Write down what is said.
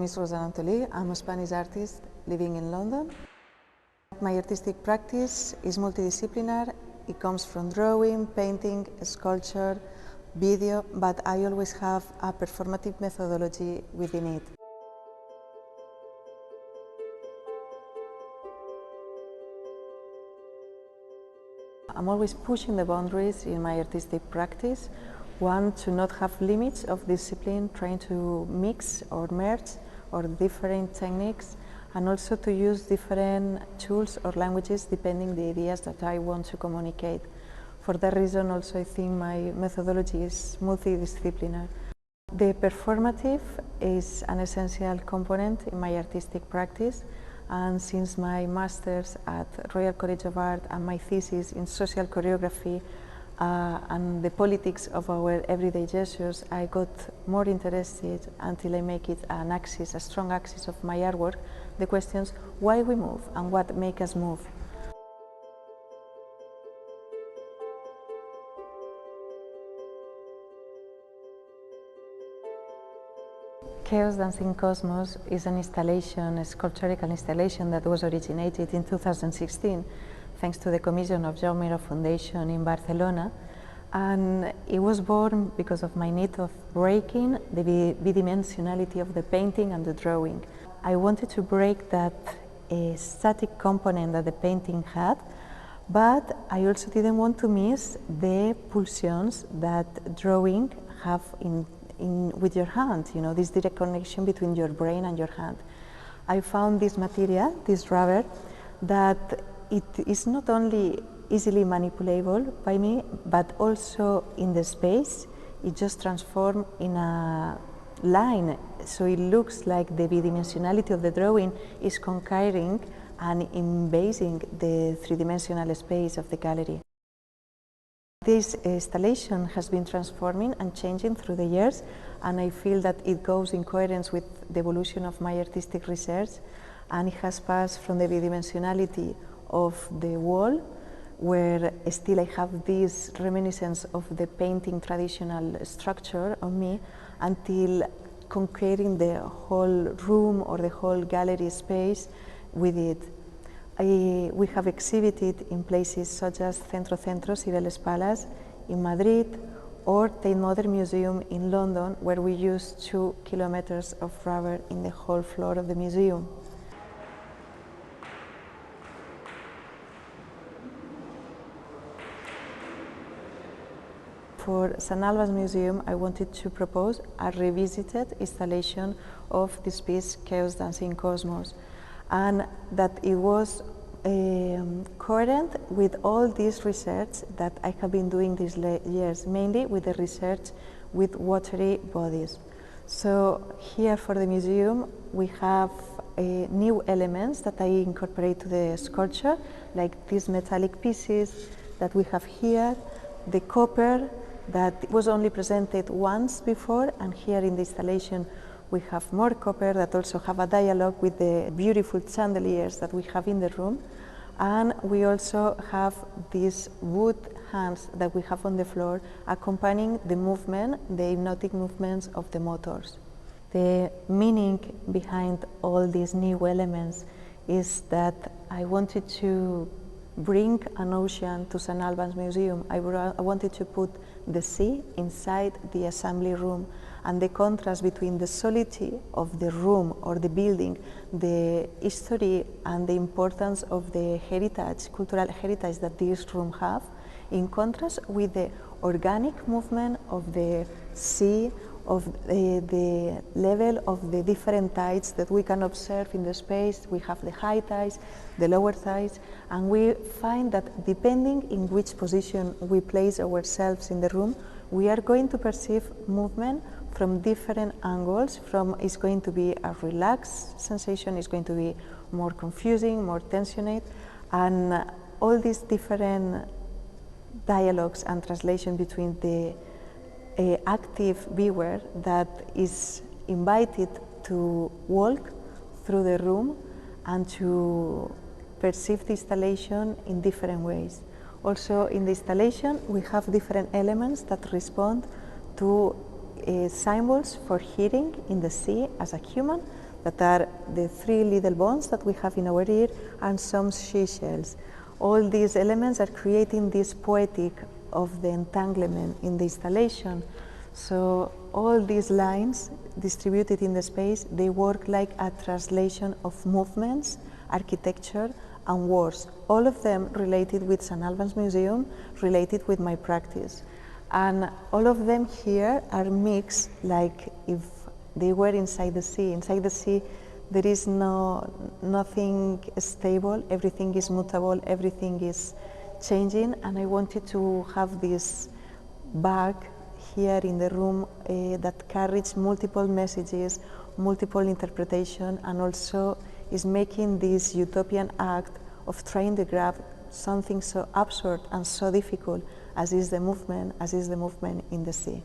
name is Rosana Antolí. I'm a Spanish artist living in London. My artistic practice is multidisciplinary. It comes from drawing, painting, sculpture, video, but I always have a performative methodology within it. I'm always pushing the boundaries in my artistic practice. One, to not have limits of discipline, trying to mix or merge or different techniques, and also to use different tools or languages depending the ideas that I want to communicate. For that reason also I think my methodology is multidisciplinary. The performative is an essential component in my artistic practice, and since my master's at Royal College of Art and my thesis in social choreography and the politics of our everyday gestures, I got more interested until I make it an axis, a strong axis of my artwork, the questions why we move and what makes us move. Chaos Dancing Cosmos is an installation, a sculptural installation that was originated in 2016 thanks to the commission of Joan Miró Foundation in Barcelona, and it was born because of my need of breaking the bidimensionality of the painting and the drawing. I wanted to break that static component that the painting had, but I also didn't want to miss the pulsions that drawing have with your hand, this direct connection between your brain and your hand. I found this material, this rubber, that it is not only easily manipulable by me, but also in the space, it just transforms in a line, so it looks like the bidimensionality of the drawing is conquering and invading the three-dimensional space of the gallery. This installation has been transforming and changing through the years, and I feel that it goes in coherence with the evolution of my artistic research, and it has passed from the bidimensionality of the wall, where still I have this reminiscence of the painting traditional structure on me, until conquering the whole room or the whole gallery space with it. We have exhibited in places such as Centro Cibeles Palace in Madrid or Tate Modern Museum in London, where we used 2 kilometers of rubber in the whole floor of the museum. For St Albans Museum, I wanted to propose a revisited installation of this piece, Chaos Dancing Cosmos, and that it was coherent with all this research that I have been doing these years, mainly with the research with watery bodies. So here for the museum we have new elements that I incorporate to the sculpture, like these metallic pieces that we have here, the copper that was only presented once before, and here in the installation we have more copper that also have a dialogue with the beautiful chandeliers that we have in the room. And we also have these wood hands that we have on the floor accompanying the movement, the hypnotic movements of the motors. The meaning behind all these new elements is that I wanted to bring an ocean to St Albans Museum. I wanted to put the sea inside the assembly room, and the contrast between the solidity of the room or the building, the history and the importance of the heritage, cultural heritage that this room have, in contrast with the organic movement of the sea, of the level of the different tides that we can observe in the space. We have the high tides, the lower tides, and we find that depending in which position we place ourselves in the room, we are going to perceive movement from different angles. It's going to be a relaxed sensation, it's going to be more confusing, more tensionate, and all these different dialogues and translation between the active viewer that is invited to walk through the room and to perceive the installation in different ways. Also in the installation we have different elements that respond to symbols for hearing in the sea as a human, that are the 3 little bones that we have in our ear and some seashells. All these elements are creating this poetic of the entanglement in the installation. So all these lines distributed in the space, they work like a translation of movements, architecture, and words, all of them related with St Albans Museum, related with my practice. And all of them here are mixed like if they were inside the sea. Inside the sea, there is nothing stable, everything is mutable, everything is changing, and I wanted to have this bag here in the room that carries multiple messages, multiple interpretation, and also is making this utopian act of trying to grab something so absurd and so difficult as is the movement in the sea.